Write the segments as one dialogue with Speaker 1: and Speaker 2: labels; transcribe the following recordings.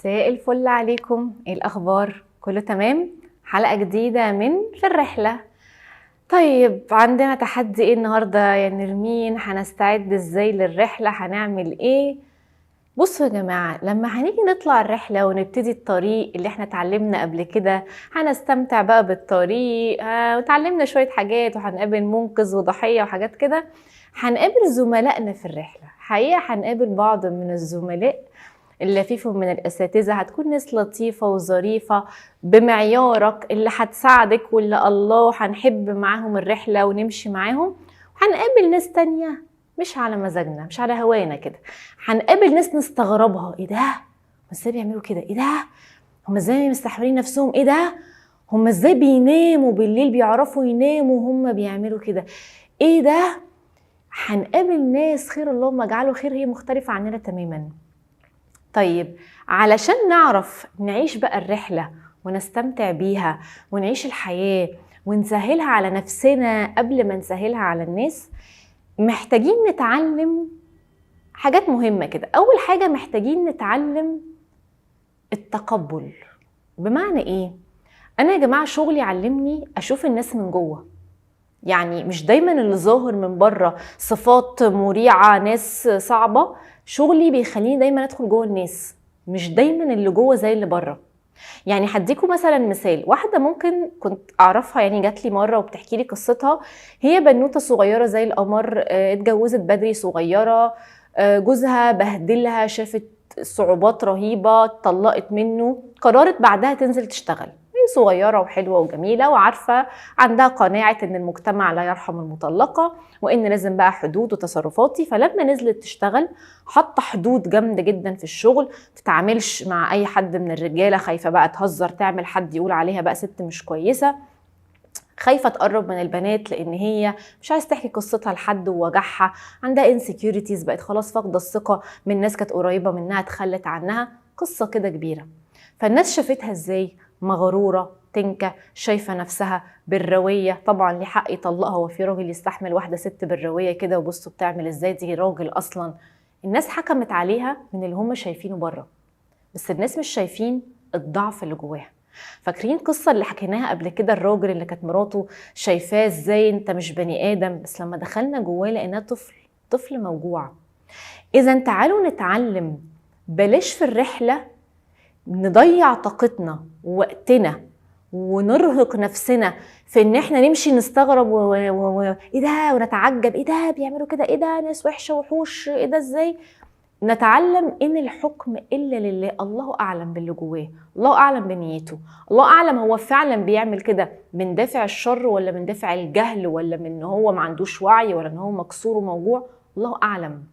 Speaker 1: مساء الفل عليكم. ايه الاخبار؟ كله تمام؟ حلقة جديدة من في الرحلة. طيب عندنا تحدي ايه النهاردة يا نرمين؟ هنستعد ازاي للرحلة؟ هنعمل ايه؟ بصوا يا جماعة، لما هنيجي نطلع الرحلة ونبتدي الطريق اللي احنا اتعلمنا قبل كده، هنستمتع بقى بالطريق وتعلمنا شوية حاجات، وهنقابل منقذ وضحية وحاجات كده. هنقابل زملائنا في الرحلة، حقيقة هنقابل بعض من الزملاء اللي فيهم من الأساتذة، هتكون ناس لطيفة وظريفة بمعيارك اللي هتساعدك واللي الله هنحب معاهم الرحلة ونمشي معاهم. وهنقابل ناس تانية مش على مزاجنا، مش على هوانا كده. هنقابل ناس نستغربها، ايه ده؟ هم ازاي بيعملوا كده؟ ايه ده؟ هم ازاي مستحملين نفسهم؟ ايه ده؟ هم ازاي بيناموا بالليل، بيعرفوا يناموا وهم بيعملوا كده؟ ايه ده؟ هنقابل ناس خير اللهم اجعله خير، هي مختلفة عننا تماما. طيب علشان نعرف نعيش بقى الرحلة ونستمتع بيها ونعيش الحياة ونسهلها على نفسنا قبل ما نسهلها على الناس، محتاجين نتعلم حاجات مهمة كده. أول حاجة محتاجين نتعلم التقبل. بمعنى إيه؟ أنا يا جماعة شغلي علمني أشوف الناس من جوه. يعني مش دايما اللي ظاهر من بره صفات مريعة، ناس صعبة. شغلي بيخليني دايما أدخل جوه الناس، مش دايما اللي جوه زي اللي بره. يعني هديكم مثلا مثال، واحدة ممكن كنت أعرفها، يعني جات لي مرة وبتحكي لي قصتها. هي بنوتة صغيرة زي القمر، اتجوزت بدري صغيرة، جوزها بهدلها، شافت صعوبات رهيبة، اتطلقت منه، قررت بعدها تنزل تشتغل. هي صغيرة وحلوة وجميلة وعارفة، عندها قناعة ان المجتمع لا يرحم المطلقة، وان لازم بقى حدود وتصرفاتي. فلما نزلت تشتغل حاطة حدود جامدة جدا في الشغل، تتعاملش مع اي حد من الرجالة، خايفة بقى تهزر تعمل حد يقول عليها بقى ست مش كويسة، خايفة تقرب من البنات لان هي مش عايز تحكي قصتها لحد ووجعها، عندها insecurities، بقت خلاص فاقدة الثقة من ناس كانت قريبة منها تخلت عنها، قصة كده كبيرة. فالناس شافتها ازاي؟ مغرورة، تنكة، شايفة نفسها بالروية. طبعا ليه حق يطلقها، هو في راجل يستحمل واحدة ست بالروية كده؟ وبصوا بتعمل ازاي، دي راجل اصلا. الناس حكمت عليها من اللي هم شايفينه بره، بس الناس مش شايفين الضعف اللي جواها. فاكرين القصة اللي حكيناها قبل كده، الراجل اللي كانت مراته شايفاه ازاي انت مش بني ادم، بس لما دخلنا جواه لقيناه طفل موجوع. اذا تعالوا نتعلم، بلاش في الرحلة نضيع طاقتنا ووقتنا ونرهق نفسنا في ان احنا نمشي نستغرب ايه ده، ونتعجب ايه ده بيعملوا كده، ايه ده ناس وحشة وحوش، ايه ده ازاي. نتعلم ان الحكم الا لله، الله اعلم باللي جواه، الله اعلم بنيته، الله اعلم هو فعلا بيعمل كده من دافع الشر ولا من دافع الجهل، ولا من ان هو ما عندوش وعي، ولا ان هو مكسور وموجوع، الله اعلم.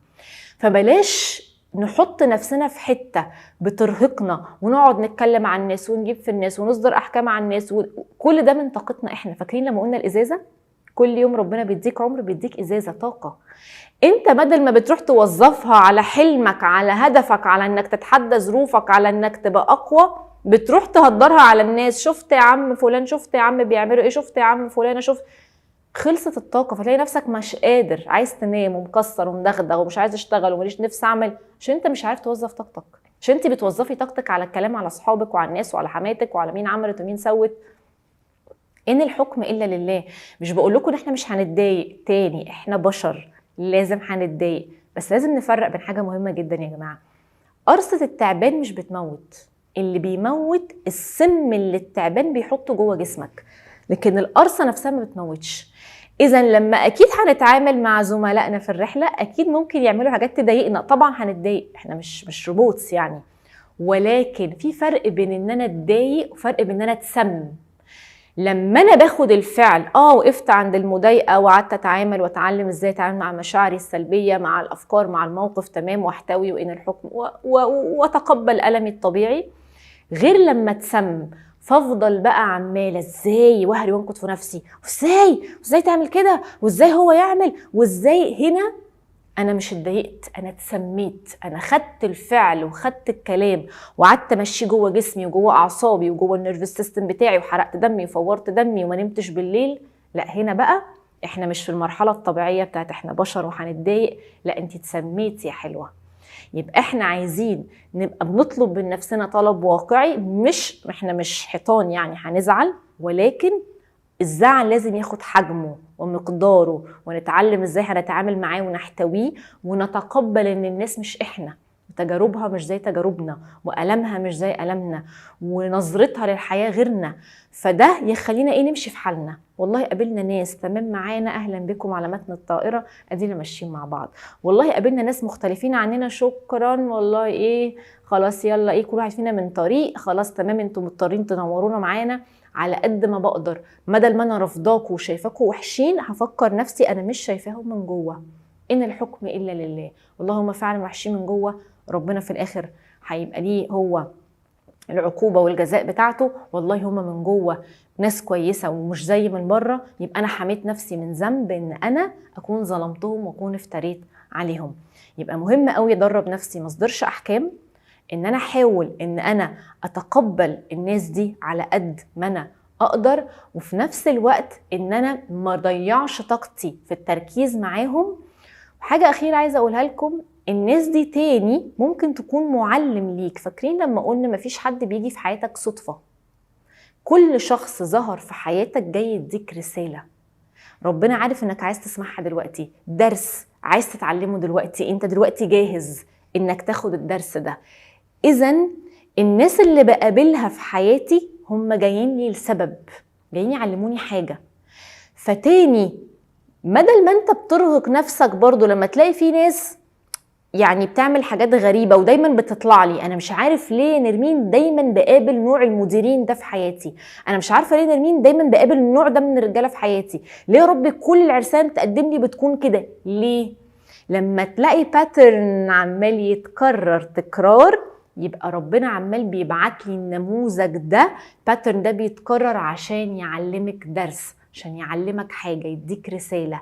Speaker 1: فبلاش نحط نفسنا في حتة بترهقنا ونقعد نتكلم عن الناس ونجيب في الناس ونصدر احكام عن الناس، وكل ده من طاقتنا احنا. فاكرين لما قلنا الازازة؟ كل يوم ربنا بيديك عمر، بيديك ازازة طاقة. انت بدل ما بتروح توظفها على حلمك، على هدفك، على انك تتحدى ظروفك، على انك تبقى اقوى، بتروح تهدرها على الناس. شفت يا عم فلان، شفت يا عم بيعملوا ايه، شفت يا عم فلانة، شفت. خلصت الطاقة، فتلاقي نفسك مش قادر، عايز تنام ومكسر ومدغدغ ومش عايز اشتغل وماليش نفس اعمل، عشان انت مش عارف توظف طاقتك، عشان انت بتوظفي طاقتك على الكلام على اصحابك وعلى الناس وعلى حماتك وعلى مين عملت ومين سوت. ان الحكم الا لله. مش بقول لكم ان احنا مش هنتضايق، تاني احنا بشر لازم هنتضايق، بس لازم نفرق بين حاجة مهمة جدا يا جماعة. قرصة التعبان مش بتموت، اللي بيموت السم اللي التعبان بيحطه جوه جسمك، لكن القرصة نفسها ما بتموتش. اذا لما اكيد هنتعامل مع زملائنا في الرحلة، اكيد ممكن يعملوا حاجات تضايقنا، طبعا هنتضايق، احنا مش روبوتس يعني. ولكن في فرق بين ان انا اتضايق وفرق بين ان انا اتسم. لما انا باخد الفعل وقفت عند المضايقه وقعدت اتعامل واتعلم ازاي اتعامل مع مشاعري السلبيه، مع الافكار، مع الموقف، تمام، واحتوي وان الحكم واتقبل المي الطبيعي، غير لما اتسم فافضل بقى عماله ازاي وهري وانكت في نفسي، وازاي تعمل كده، وازاي هو يعمل، وازاي. هنا انا مش اتضايقت، انا اتسميت، انا خدت الفعل وخدت الكلام وقعدت امشي جوه جسمي وجوه اعصابي وجوه النيرفس سيستم بتاعي، وحرقت دمي وفورت دمي وما نمتش بالليل. لا، هنا بقى احنا مش في المرحله الطبيعيه بتاعت احنا بشر وهنتضايق، لا انت اتسميتي يا حلوه. يبقى احنا عايزين نبقى بنطلب من نفسنا طلب واقعي، احنا مش حيطان يعني هنزعل، ولكن الزعل لازم ياخد حجمه ومقداره، ونتعلم ازاي هنتعامل معاه ونحتويه، ونتقبل ان الناس مش احنا، تجاربها مش زي تجاربنا، وألمها مش زي ألمنا، ونظرتها للحياة غيرنا. فده يخلينا نمشي في حالنا. والله قابلنا ناس تمام معانا، اهلا بكم على متن الطائرة، ادينا ماشيين مع بعض. والله قابلنا ناس مختلفين عننا، شكرا والله خلاص يلا كل واحد فينا من طريق، خلاص تمام انتم مضطرين تنورونا معانا على قد ما بقدر. بدل ما انا رفضاكوا وشايفاكوا وحشين، هفكر نفسي انا مش شايفاهم من جوه، ان الحكم الا لله. والله هم فعلا وحشين من جوه، ربنا في الاخر هيبقى ليه هو العقوبة والجزاء بتاعته. والله هم من جوه ناس كويسة ومش زي من بره، يبقى انا حميت نفسي من ذنب ان انا اكون ظلمتهم واكون افتريت عليهم. يبقى مهم قوي ادرب نفسي ما اصدرش احكام، ان انا احاول ان انا اتقبل الناس دي على قد ما انا اقدر، وفي نفس الوقت ان انا ما ضيعش طاقتي في التركيز معاهم. وحاجة اخيرة عايزة اقولها لكم، الناس دي تاني ممكن تكون معلم ليك. فاكرين لما قلنا مفيش حد بيجي في حياتك صدفة؟ كل شخص ظهر في حياتك جاي يديك رسالة، ربنا عارف انك عايز تسمعها دلوقتي، درس عايز تتعلمه دلوقتي، انت دلوقتي جاهز انك تاخد الدرس ده. اذن الناس اللي بقابلها في حياتي هم جايين لي لسبب، جايين يعلموني حاجة. فتاني بدل ما انت بترهق نفسك برضو لما تلاقي في ناس يعني بتعمل حاجات غريبة ودايما بتطلع لي، انا مش عارف ليه نرمين دايما بقابل نوع المديرين ده في حياتي، انا مش عارفة ليه نرمين دايما بقابل النوع ده من الرجالة في حياتي، ليه يا رب كل العرسان تقدم لي بتكون كده ليه؟ لما تلاقي باترن عمال يتكرر تكرار، يبقى ربنا عمال بيبعت لي النموذج ده، باترن ده بيتكرر عشان يعلمك درس، عشان يعلمك حاجة، يديك رسالة.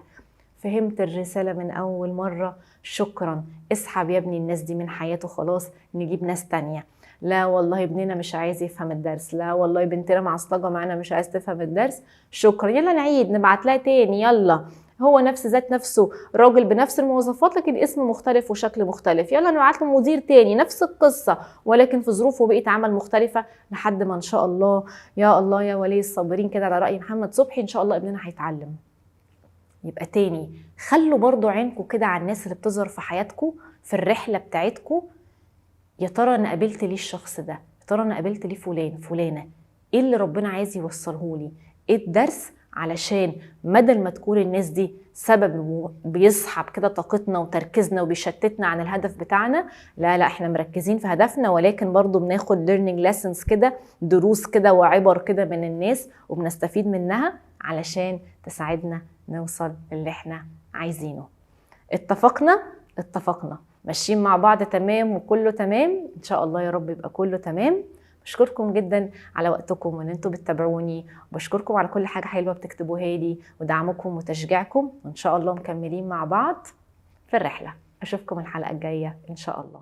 Speaker 1: فهمت الرسالة من أول مرة؟ شكرا، اسحب يا ابني الناس دي من حياته، خلاص نجيب ناس تانية. لا والله ابننا مش عايز يفهم الدرس، لا والله بنتنا معصلجة معانا مش عايز تفهم الدرس، شكرا، يلا نعيد نبعت لها تاني، يلا هو نفس ذات نفسه راجل بنفس المواصفات لكن اسم مختلف وشكل مختلف، يلا نبعت له مدير تاني نفس القصة ولكن في ظروف وبيئة عمل مختلفة، لحد ما ان شاء الله يا الله يا ولي الصابرين كده على رأي محمد صبحي ان شاء الله ابننا هيتعلم. يبقى تاني خلوا برضو عينكم كده على الناس اللي بتظهر في حياتكم في الرحلة بتاعتكم. يا ترى انا قابلت ليه الشخص ده؟ يا ترى انا قابلت ليه فلانة؟ ايه اللي ربنا عايز يوصله لي؟ ايه الدرس؟ علشان بدل ما تكون الناس دي سبب بيسحب كده طاقتنا وتركيزنا وبيشتتنا عن الهدف بتاعنا، لا احنا مركزين في هدفنا، ولكن برضو بناخد learning lessons كده، دروس كده وعبر كده من الناس وبنستفيد منها علشان تساعدنا نوصل اللي احنا عايزينه. اتفقنا ماشيين مع بعض تمام وكله تمام ان شاء الله يا رب يبقى كله تمام. بشكركم جدا على وقتكم وان انتوا بتتابعوني، وبشكركم على كل حاجة حلوة بتكتبوها لي ودعمكم وتشجيعكم، وان شاء الله مكملين مع بعض في الرحلة. اشوفكم الحلقة الجاية ان شاء الله.